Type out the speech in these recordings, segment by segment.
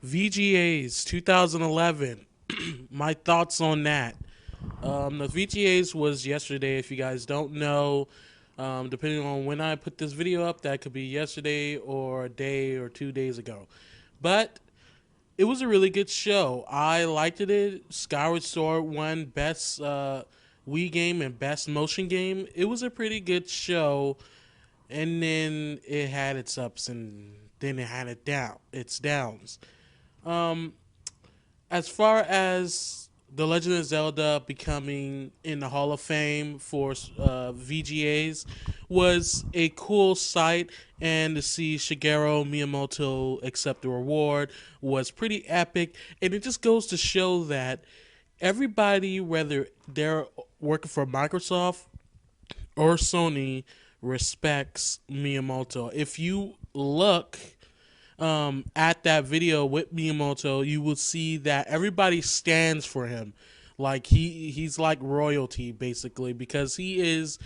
VGAs 2011. My thoughts on that. The VGAs was yesterday. If you guys don't know, depending on when I put this video up, that could be yesterday or a day or 2 days ago. But it was a really good show. I liked it. Skyward Sword won best Wii game and best motion game. It was a pretty good show, and then it had its ups and then it had its downs. Um, as far as the Legend of Zelda becoming in the Hall of Fame for VGAs was a cool sight, and to see Shigeru Miyamoto accept the award was pretty epic. And it just goes to show that everybody, whether they're working for Microsoft or Sony, respects Miyamoto. If you look at that video with Miyamoto, you will see that everybody stands for him. Like he's like royalty basically, because he is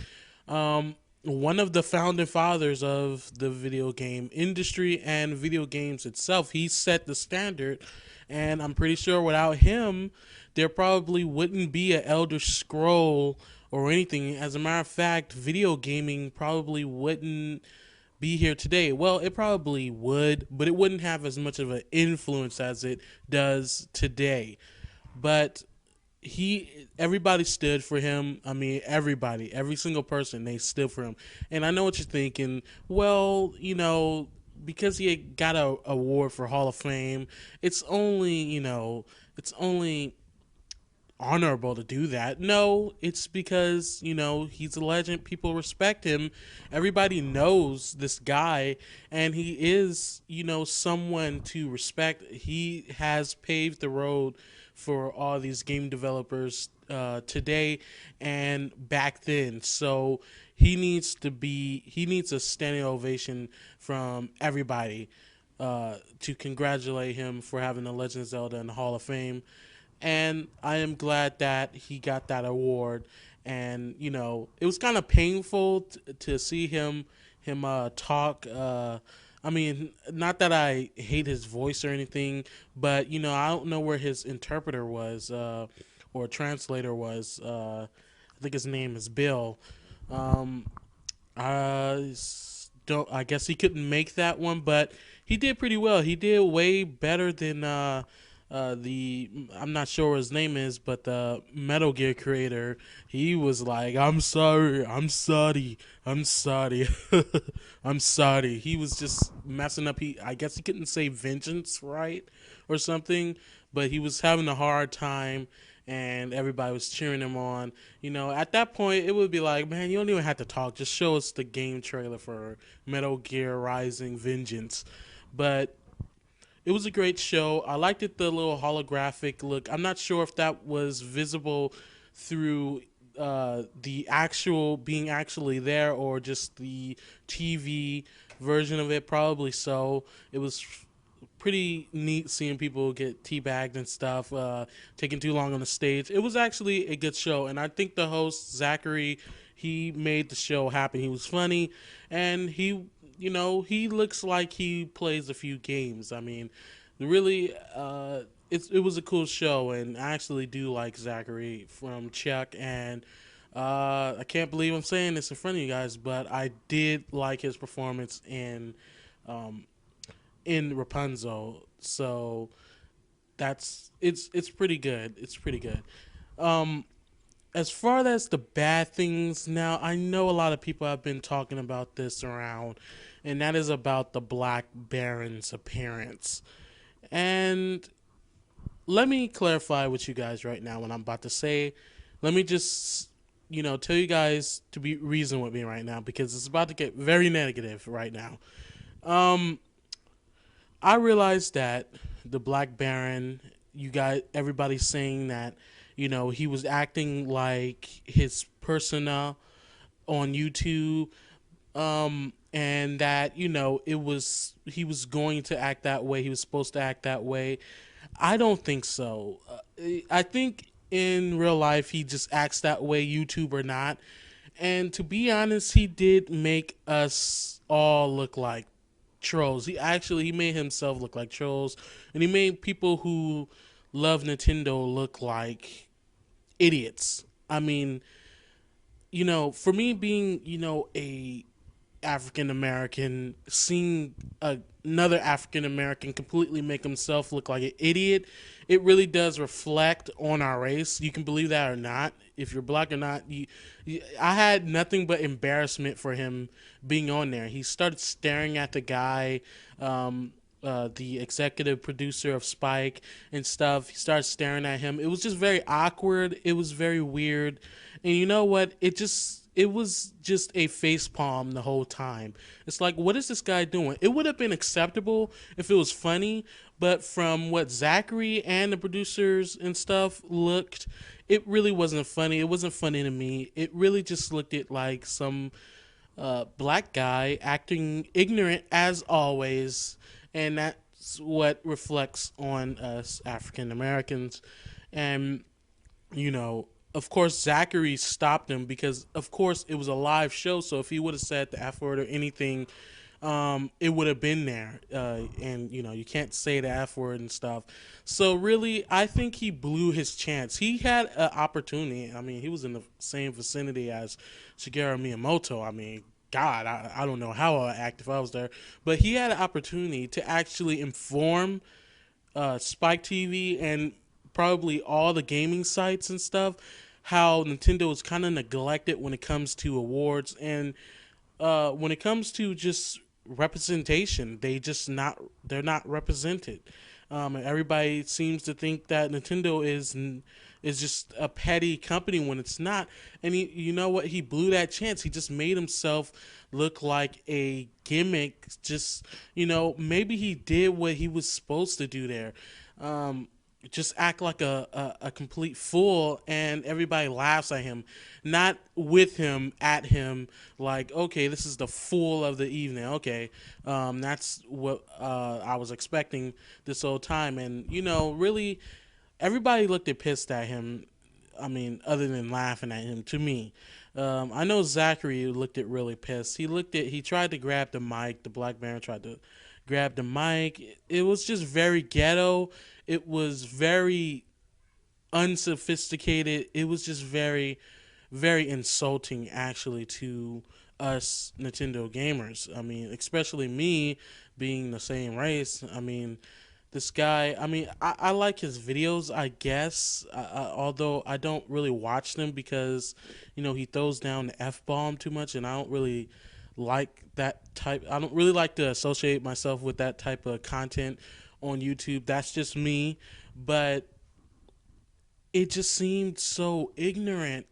one of the founding fathers of the video game industry and video games itself. He set the standard, and I'm pretty sure without him, there probably wouldn't be an Elder Scroll or anything. As a matter of fact, video gaming probably wouldn't be here today. Well, it probably would, but it wouldn't have as much of an influence as it does today. But everybody stood for him. I mean, everybody, every single person, they stood for him. And I know what you're thinking. Well, because he got a award for Hall of Fame, it's only honorable to do that. No, it's because, he's a legend. People respect him. Everybody knows this guy, and he is, someone to respect. He has paved the road for all these game developers today and back then. So he needs a standing ovation from everybody to congratulate him for having the Legend of Zelda in the Hall of Fame. And I am glad that he got that award. And it was kind of painful to see him talk. I mean, not that I hate his voice or anything, but I don't know where his interpreter was or translator was. I think his name is Bill. Um, I don't. I guess he couldn't make that one, but he did pretty well. He did way better than the I'm not sure what his name is, but the Metal Gear creator. He was like, "I'm sorry, I'm sorry, I'm sorry, I'm sorry." He was just messing up. I guess he couldn't say vengeance right or something, but he was having a hard time. And everybody was cheering him on. At that point, it would be like, man, you don't even have to talk. Just show us the game trailer for Metal Gear Rising Vengeance. But it was a great show. I liked it, the little holographic look. I'm not sure if that was visible through the actual being actually there or just the TV version of it. Probably so. It was pretty neat seeing people get teabagged and stuff, taking too long on the stage. It was actually a good show, and I think the host Zachary, he made the show happen. He was funny, and he looks like he plays a few games. I mean, really, it was a cool show, and I actually do like Zachary from Chuck, and I can't believe I'm saying this in front of you guys, but I did like his performance um, in Rapunzel. So it's pretty good. It's pretty good. Um, as far as the bad things, now I know a lot of people have been talking about this around, and that is about the Black Baron's appearance. And let me clarify with you guys right now what I'm about to say. Let me just tell you guys to be reason with me right now, because it's about to get very negative right now. Um, I realized that the Black Baron, you guys, everybody's saying that he was acting like his persona on YouTube, and that it was he was going to act that way. He was supposed to act that way. I don't think so. I think in real life he just acts that way, YouTube or not. And to be honest, he did make us all look like trolls. He made himself look like trolls, and he made people who love Nintendo look like idiots. I mean, for me being, a African American, seeing another African American completely make himself look like an idiot, it really does reflect on our race. You can believe that or not. If you're black or not, I had nothing but embarrassment for him being on there. He started staring at the guy, the executive producer of Spike and stuff. He started staring at him. It was just very awkward. It was very weird. And you know what? It was just a face palm the whole time. It's like, what is this guy doing? It would have been acceptable if it was funny, but from what Zachary and the producers and stuff looked, it really wasn't funny. It wasn't funny to me. It really just looked at like some black guy acting ignorant as always, and that's what reflects on us African Americans. And you know, of course, Zachary stopped him because, of course, it was a live show. So if he would have said the F word or anything, it would have been there. And, you can't say the F word and stuff. So really, I think he blew his chance. He had an opportunity. I mean, he was in the same vicinity as Shigeru Miyamoto. I mean, God, I don't know how I would act if I was there. But he had an opportunity to actually inform Spike TV and probably all the gaming sites and stuff how Nintendo is kind of neglected when it comes to awards and when it comes to just representation. They're not represented. And everybody seems to think that Nintendo is just a petty company when it's not. And you know what? He blew that chance. He just made himself look like a gimmick. Just maybe he did what he was supposed to do there. Just act like a complete fool, and everybody laughs at him, not with him, at him, like, okay, this is the fool of the evening. Okay, that's what I was expecting this whole time. And really, everybody looked at pissed at him. I mean, other than laughing at him, to me. I know Zachary looked at really pissed. He tried to grab the mic. The Black Baron tried to grab the mic. It was just very ghetto. It was very unsophisticated. It was just very, very insulting, actually, to us Nintendo gamers. I mean, especially me being the same race. I mean, this guy, I like his videos, I guess, although I don't really watch them because, he throws down the F bomb too much, and I don't really like that type. I don't really like to associate myself with that type of content on YouTube. That's just me. But it just seemed so ignorant.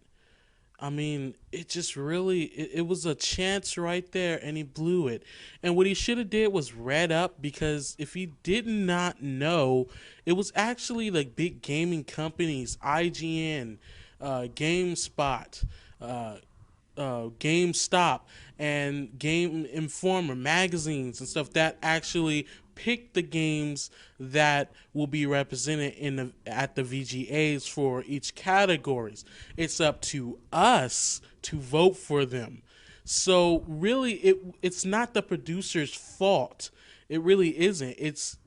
I mean, it just really it was a chance right there, and he blew it. And what he should have did was read up, because if he did not know, it was actually like big gaming companies, IGN, GameSpot, GameStop, and Game Informer magazines and stuff that actually pick the games that will be represented at the VGAs for each categories. It's up to us to vote for them. So really, it's not the producer's fault. It really isn't. It's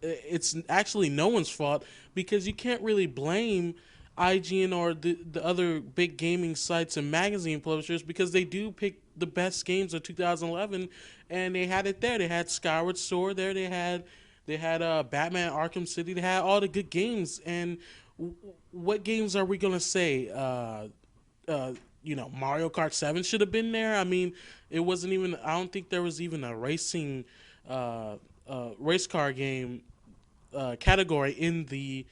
actually no one's fault, because you can't really blame IGN or the other big gaming sites and magazine publishers, because they do pick the best games of 2011, and they had it there. They had Skyward Sword there. They had Batman Arkham City. They had all the good games. And what games are we gonna say? Mario Kart 7 should have been there. I mean, it wasn't even. I don't think there was even a racing race car game category in the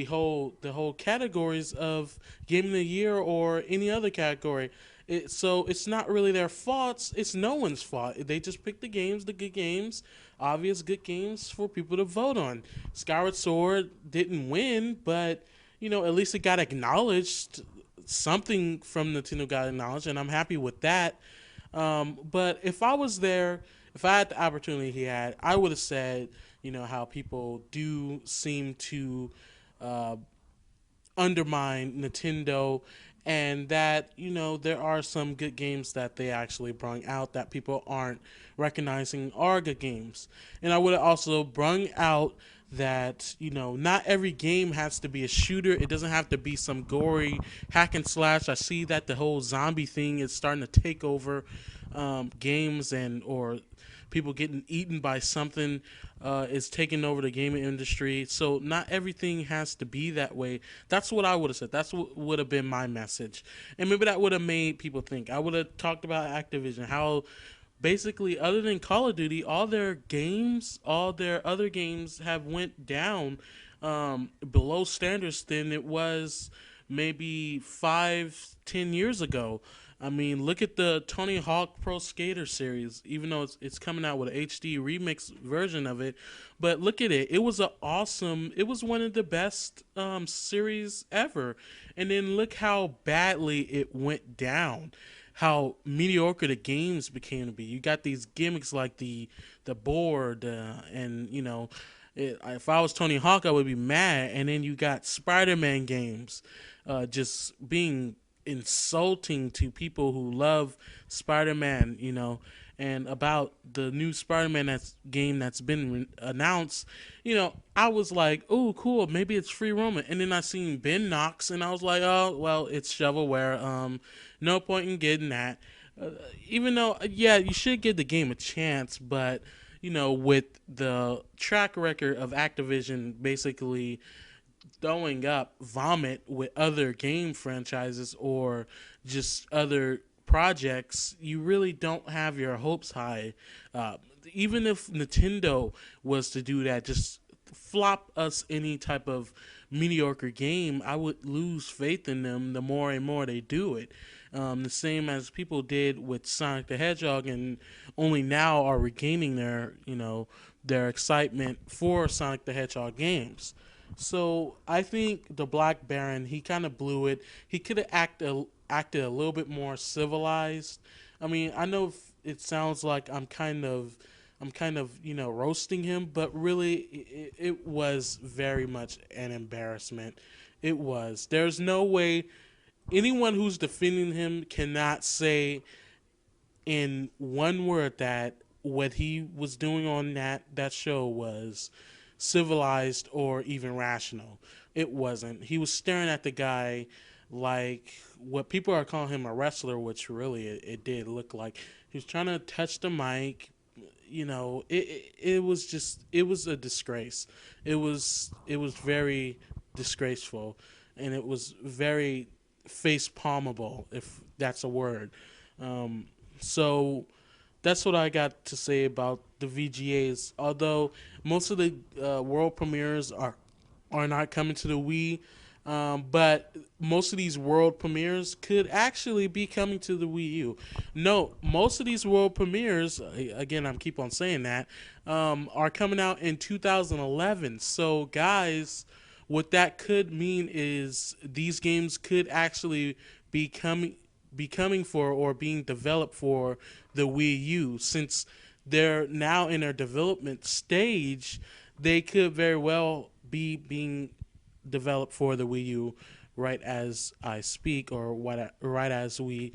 whole categories of Game of the Year or any other category. So it's not really their fault. It's no one's fault. They just pick the games, the good games, obvious good games for people to vote on. Skyward Sword didn't win, but at least it got acknowledged. Something from Nintendo got acknowledged, and I'm happy with that. But if I was there, if I had the opportunity he had, I would have said, how people do seem to uh, undermine Nintendo, and that there are some good games that they actually bring out that people aren't recognizing are good games. And I would also bring out that not every game has to be a shooter. It doesn't have to be some gory hack and slash. I see that the whole zombie thing is starting to take over games, and or people getting eaten by something is taking over the gaming industry. So not everything has to be that way. That's what I would have said. That's what would have been my message, and maybe that would have made people think. I would have talked about Activision, how basically other than Call of Duty, all their other games have went down below standards than it was maybe 5-10 years ago. I mean, look at the Tony Hawk Pro Skater series. Even though it's coming out with an HD remix version of it, but look at it. It was a awesome. It was one of the best series ever. And then look how badly it went down. How mediocre the games became to be. You got these gimmicks like the board, and if I was Tony Hawk, I would be mad. And then you got Spider-Man games, just being insulting to people who love Spider-Man, and about the new Spider-Man game that's been announced. I was like, oh, cool, maybe it's free roaming. And then I seen Ben Knox, and I was like, oh, well, it's shovelware. No point in getting that. Even though, yeah, you should give the game a chance, but with the track record of Activision basically throwing up vomit with other game franchises or just other projects, you really don't have your hopes high. Even if Nintendo was to do that, just flop us any type of mediocre game, I would lose faith in them the more and more they do it. The same as people did with Sonic the Hedgehog, and only now are regaining their excitement for Sonic the Hedgehog games. So I think the Black Baron, he kind of blew it. He could have acted a little bit more civilized. I mean, I know it sounds like I'm kind of roasting him, but really it was very much an embarrassment. It was. There's no way anyone who's defending him cannot say in one word that what he was doing on that show was civilized or even rational. It wasn't. He was staring at the guy like what people are calling him a wrestler, which really it did look like. He was trying to touch the mic. It was just, it was a disgrace. It was very disgraceful, and it was very face palmable, if that's a word. So that's what I got to say about the VGAs. Although most of the world premieres are not coming to the Wii, but most of these world premieres could actually be coming to the Wii U. No, most of these world premieres, again, I'm keep on saying that, are coming out in 2011. So, guys, what that could mean is these games could actually be coming for or being developed for the Wii U. Since they're now in their development stage, they could very well be being developed for the Wii U right as I speak, or right as we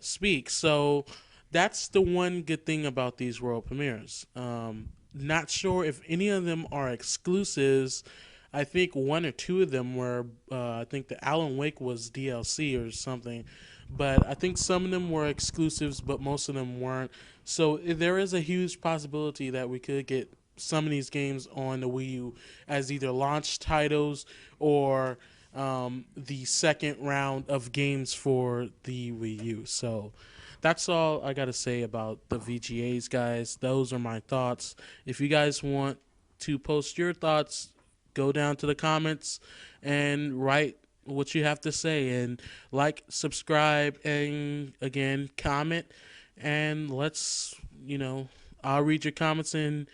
speak. So that's the one good thing about these world premieres. Not sure if any of them are exclusives. I think one or two of them were. I think the Alan Wake was DLC or something, but I think some of them were exclusives, but most of them weren't. So there is a huge possibility that we could get some of these games on the Wii U as either launch titles or the second round of games for the Wii U. So that's all I got to say about the VGAs, guys. Those are my thoughts. If you guys want to post your thoughts, go down to the comments and write what you have to say, and like, subscribe, and again, comment, and I'll read your comments and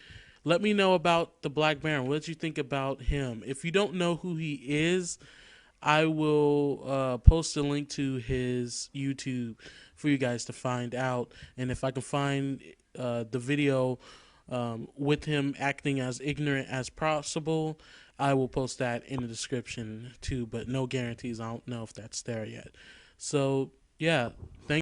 let me know about the Black Baron. What did you think about him? If you don't know who he is, I will post a link to his YouTube for you guys to find out. And if I can find the video with him acting as ignorant as possible, I will post that in the description too, but no guarantees. I don't know if that's there yet. So yeah, thank